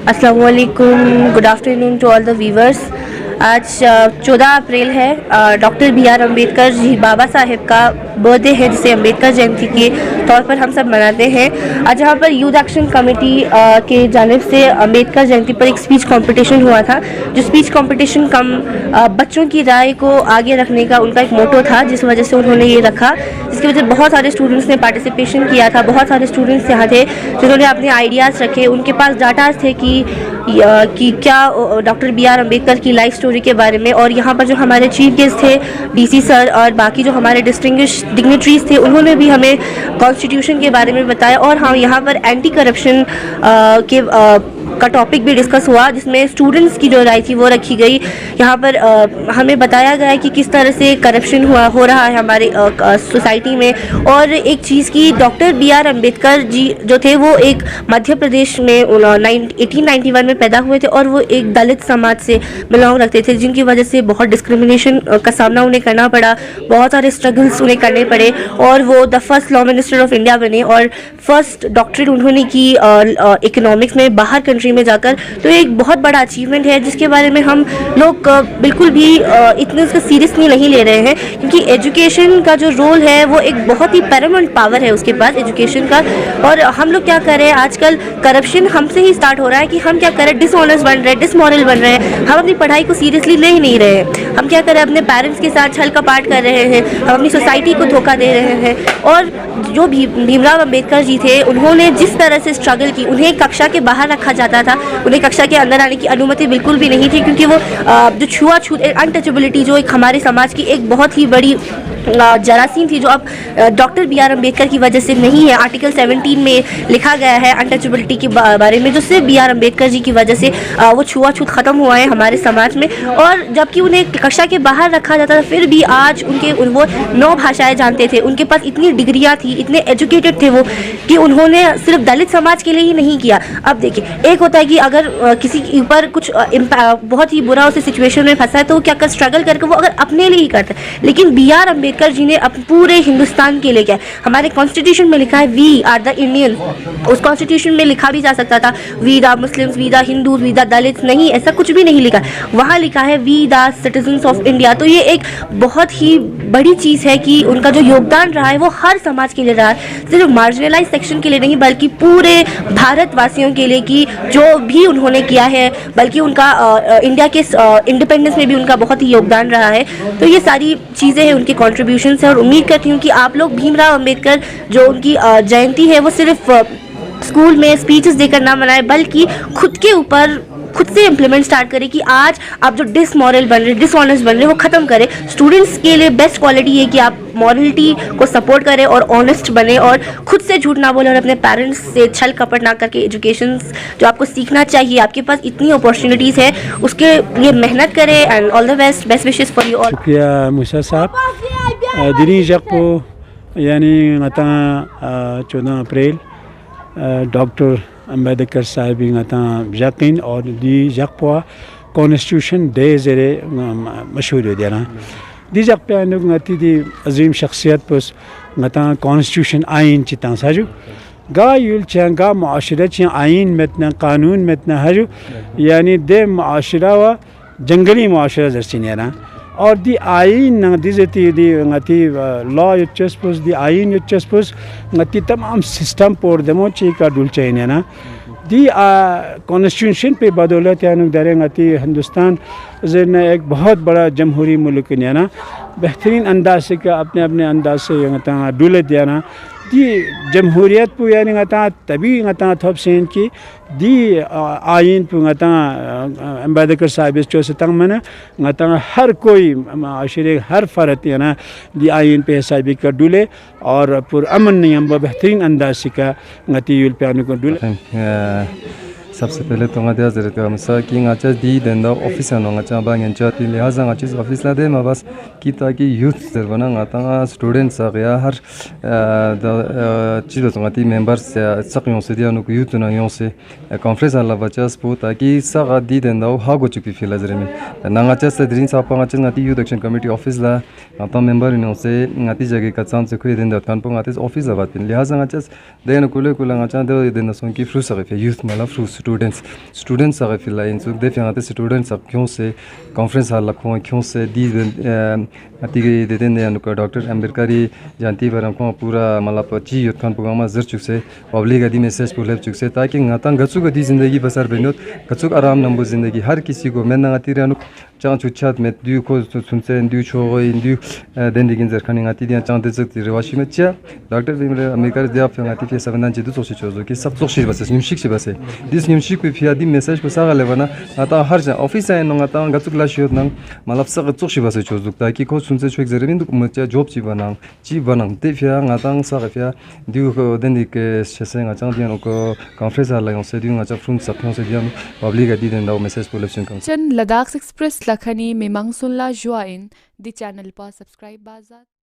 अस्सलाम वालेकुम, good afternoon to all the viewers. आज 14 अप्रैल है। Doctor B R Ambedkar ji Baba Saheb का बर्थडे है, जिसे अम्बेडकर जयंती के तौर पर हम सब मनाते हैं। आज यहाँ पर यूथ एक्शन कमेटी के जानिब से अम्बेडकर जयंती पर एक स्पीच कंपटीशन हुआ था। जो स्पीच कंपटीशन बच्चों की राय को आगे रखने का उनका एक मोटो था, जिस वजह से उन्होंने ये रखा, जिसकी वजह से बहुत सारे स्टूडेंट्स ने पार्टिसिपेशन किया था। बहुत सारे स्टूडेंट्स यहाँ थे जिन्होंने अपने आइडियाज़ रखे। उनके पास डाटाज थे कि क्या डॉक्टर बी आर अम्बेडकर की लाइफ स्टोरी के बारे में। और यहाँ पर जो हमारे चीफ गेस्ट थे डीसी सर और बाकी जो हमारे डिस्टिंग्विश डिग्निटरीज थे, उन्होंने भी हमें कॉन्स्टिट्यूशन के बारे में बताया। और हाँ, यहाँ पर एंटी करप्शन का टॉपिक भी डिस्कस हुआ, जिसमें स्टूडेंट्स की जो राय थी वो रखी गई। यहाँ पर हमें बताया गया कि किस तरह से करप्शन हो रहा है हमारे सोसाइटी में। और एक चीज़ की, डॉक्टर बी आर अम्बेडकर जी जो थे वो एक मध्य प्रदेश में 1891 में पैदा हुए थे, और वो एक दलित समाज से बिलोंग रखते थे, जिनकी वजह से बहुत डिस्क्रिमिनेशन का सामना उन्हें करना पड़ा। बहुत सारे स्ट्रगल्स उन्हें करने पड़े, और वो the first law minister of India बने, और फर्स्ट डॉक्टरेट उन्होंने की इकोनॉमिक्स में बाहर कंट्री में जाकर। तो ये एक बहुत बड़ा अचीवमेंट है, जिसके बारे में हम लोग बिल्कुल भी इतने उसका सीरियसली नहीं ले रहे हैं, क्योंकि एजुकेशन का जो रोल है वो एक बहुत ही पैरामाउंट पावर है उसके पास, एजुकेशन का। और हम लोग क्या कर रहे हैं आजकल, करप्शन हमसे ही स्टार्ट हो रहा है कि हम क्या कर रहे हैं, डिसऑनेस्ट बन रहे हैं, डिसमोरल बन रहे हैं। हम अपनी पढ़ाई को सीरियसली ले ही नहीं रहे हैं। हम क्या कर रहे हैं, अपने पेरेंट्स के साथ छल कपाट कर रहे हैं, हम अपनी सोसाइटी को धोखा दे रहे हैं। और जो भीमराव अम्बेडकर जी थे, उन्होंने जिस तरह से स्ट्रगल की, उन्हें कक्षा के बाहर रखा जाता था, उन्हें कक्षा के अंदर आने की अनुमति बिल्कुल भी नहीं थी, क्योंकि वो जो छुआछूत, अनटचेबिलिटी जो एक हमारे समाज की एक बहुत ही बड़ी जरासीम थी, जो अब डॉक्टर बी आर अम्बेडकर की वजह से नहीं है। आर्टिकल 17 में लिखा गया है अनटचेबिलिटी के बारे में, जो सिर्फ बी आर अम्बेडकर जी की वजह से वो छुआछूत ख़त्म हुआ है हमारे समाज में। और जबकि उन्हें कक्षा के बाहर रखा जाता था, फिर भी आज वो 9 भाषाएं जानते थे, उनके पास इतनी डिग्रियाँ थी, इतने एजुकेटेड थे वो, कि उन्होंने सिर्फ दलित समाज के लिए ही नहीं किया। अब देखिए, एक होता है कि अगर किसी के ऊपर कुछ बहुत ही बुरा उसे सिचुएशन में फंसा है, तो क्या कर स्ट्रगल करके वो अगर अपने लिए ही करता है। लेकिन बी आर अम्बेडकर जी ने पूरे हिंदुस्तान के लिए क्या, हमारे कॉन्स्टिट्यूशन में लिखा है वी आर द इंडियन। उस कॉन्स्टिट्यूशन में लिखा भी जा सकता था we the Muslims, we the Hindus, we the Dalit, नहीं, ऐसा कुछ भी नहीं लिखा। वहाँ लिखा है we the citizens of India. तो ये एक बहुत ही बड़ी चीज़ है कि उनका जो योगदान रहा है वो हर समाज के लिए रहा है, सिर्फ मार्जिनलाइज सेक्शन के लिए नहीं, बल्कि पूरे भारतवासियों के लिए, कि जो भी उन्होंने किया है। बल्कि उनका इंडिया के इंडिपेंडेंस में भी उनका बहुत ही योगदान रहा है। तो ये सारी चीज़ें हैं उनके कॉन्ट्रीब्यूशन से, और उम्मीद करती हूँ कि आप लोग भीमराव अम्बेडकर जो उनकी जयंती है वो सिर्फ स्कूल में स्पीचेस देकर ना मनाए, बल्कि खुद के ऊपर खुद से इम्प्लीमेंट स्टार्ट करें कि आज आप जो डिसमोरल बन रहे, डिसऑनेस्ट बन रहे, वो ख़त्म करें। स्टूडेंट्स के लिए बेस्ट क्वालिटी है कि आप मॉरलिटी को सपोर्ट करें और ऑनेस्ट बने, और खुद से झूठ ना बोले, और अपने पेरेंट्स से छल कपट ना करके एजुकेशन जो आपको सीखना चाहिए, आपके पास इतनी अपॉर्चुनिटीज़ है, उसके लिए मेहनत करें। And all the best, best wishes for you all. शुक्रिया मूसा साहब। दिनी जगपो यानी ngata 14 अप्रैल डॉक्टर अम्बेडकर साहब ngata जाकिन और दी जगपो कॉन्स्टिट्यूशन डे जेरे मशहूर हो दिया दी जगपे अनुग ngati दी अजीम शख्सियत पुस ngata कॉन्स्टिट्यूशन आइन चिता साजु गा युल चंगा मुआशरा च आइन metna कानून metna हजु यानी दे मुआशरा व जंगली मुआशरा जर्सिनेरा। और दी आइन दी जती दी ngati लॉ युचस्पुस दी आइन युचस्पुस ngati तमाम सिस्टम पोर दमो ची का डुल चाहिए ना। दी कॉन्स्टिट्यूशन पे बदौलत यानी दरे ngati हिंदुस्तान ज़िन एक बहुत बड़ा जमहूरी मुल्क है ना, बेहतरीन अंदाज से का अपने अपने अंदाज से ngata डुले दिया ना। दी जमहूरियत पु यानी ngata तभी ngata थप सेन की दी आइन पु ngata अम्बेडकर साहब जो से तंग मना ngata हर कोई माशरे हर फर्द है ना दी आइन पे साहब का डुले, और पुर अमन नियम बेहतरीन अंदाज से का ngati युल पे को डुले। सबसे पहले तो ngati azरे तो हमसा कि ngacha दी देंदा ऑफिस न ngacha बा ngcha ती लिहाजा ngacha ऑफिस ला दे बस कि ताकि यूथ सर बना ngata स्टूडेंट्स आ गया हर चीज़ तो ngati मेंबर्स सकियों से दिया नुक यूथ ना यों से कॉन्फ्रेंस आला बच्चा स्पोर्ट ताकि सगा दी देंदा हा गो चुकी फिल अजरे में ngacha से दिन सा पा ngacha ngati youth action committee office ला ngata मेंबर नो से ngati जगह का चांस से कोई देंदा कान पा ngati ऑफिस ला बात लिहाजा ngacha देन कुले कुला ngacha दे देना सों की फ्रूस सके यूथ मला फ्रूस स्टूडेंट्स आ फिला इन सुक दे फिंगाते स्टूडेंट्स अब क्यों से कॉन्फ्रेंस हाल लखो क्यों से दी अति दे देने अनुका डॉक्टर अंबेडकरी जानती पर हमको पूरा मतलब ची युद्ध खान प्रोग्राम जर चुक से पब्लिक आदि मैसेज पुलेप चुक से ताकि ngata गचु गदी जिंदगी बसर बेनोत गचुक आराम नंबो जिंदगी हर किसी को मैं नंगाती रेनु चांद छुच्छात में दु को सुनसे दु छोगो इंदु देंदिगिन जरखानी ngati दिया चांद जक रिवाशी में चा डॉक्टर बिमरे अमेरिका दिया ngati फे सबना जिदु सोची चोजो कि सब सोची बस निमशिक से बस दिस निमशिक पे फिया दी मैसेज को सागा लेवना आता हर जा ऑफिस है नंगाता गचुक लाशियोत नंग मतलब सब सोची बस चोजो ताकि को सुनसे छोक जरबिन दु मचा जॉब ची बनang ते फिया ngatang सागा फिया दु को देंदिक से ngachang दिया को कॉन्फ्रेंस हाल लगा से दिया ngachang फ्रुम सब से दिया पब्लिक आदि देंदा मैसेज पुलेप चन लद्दाख एक्सप्रेस लखनी में मंगसुल्ला जुआइन दी चैनल पर सब्सक्राइब बाजात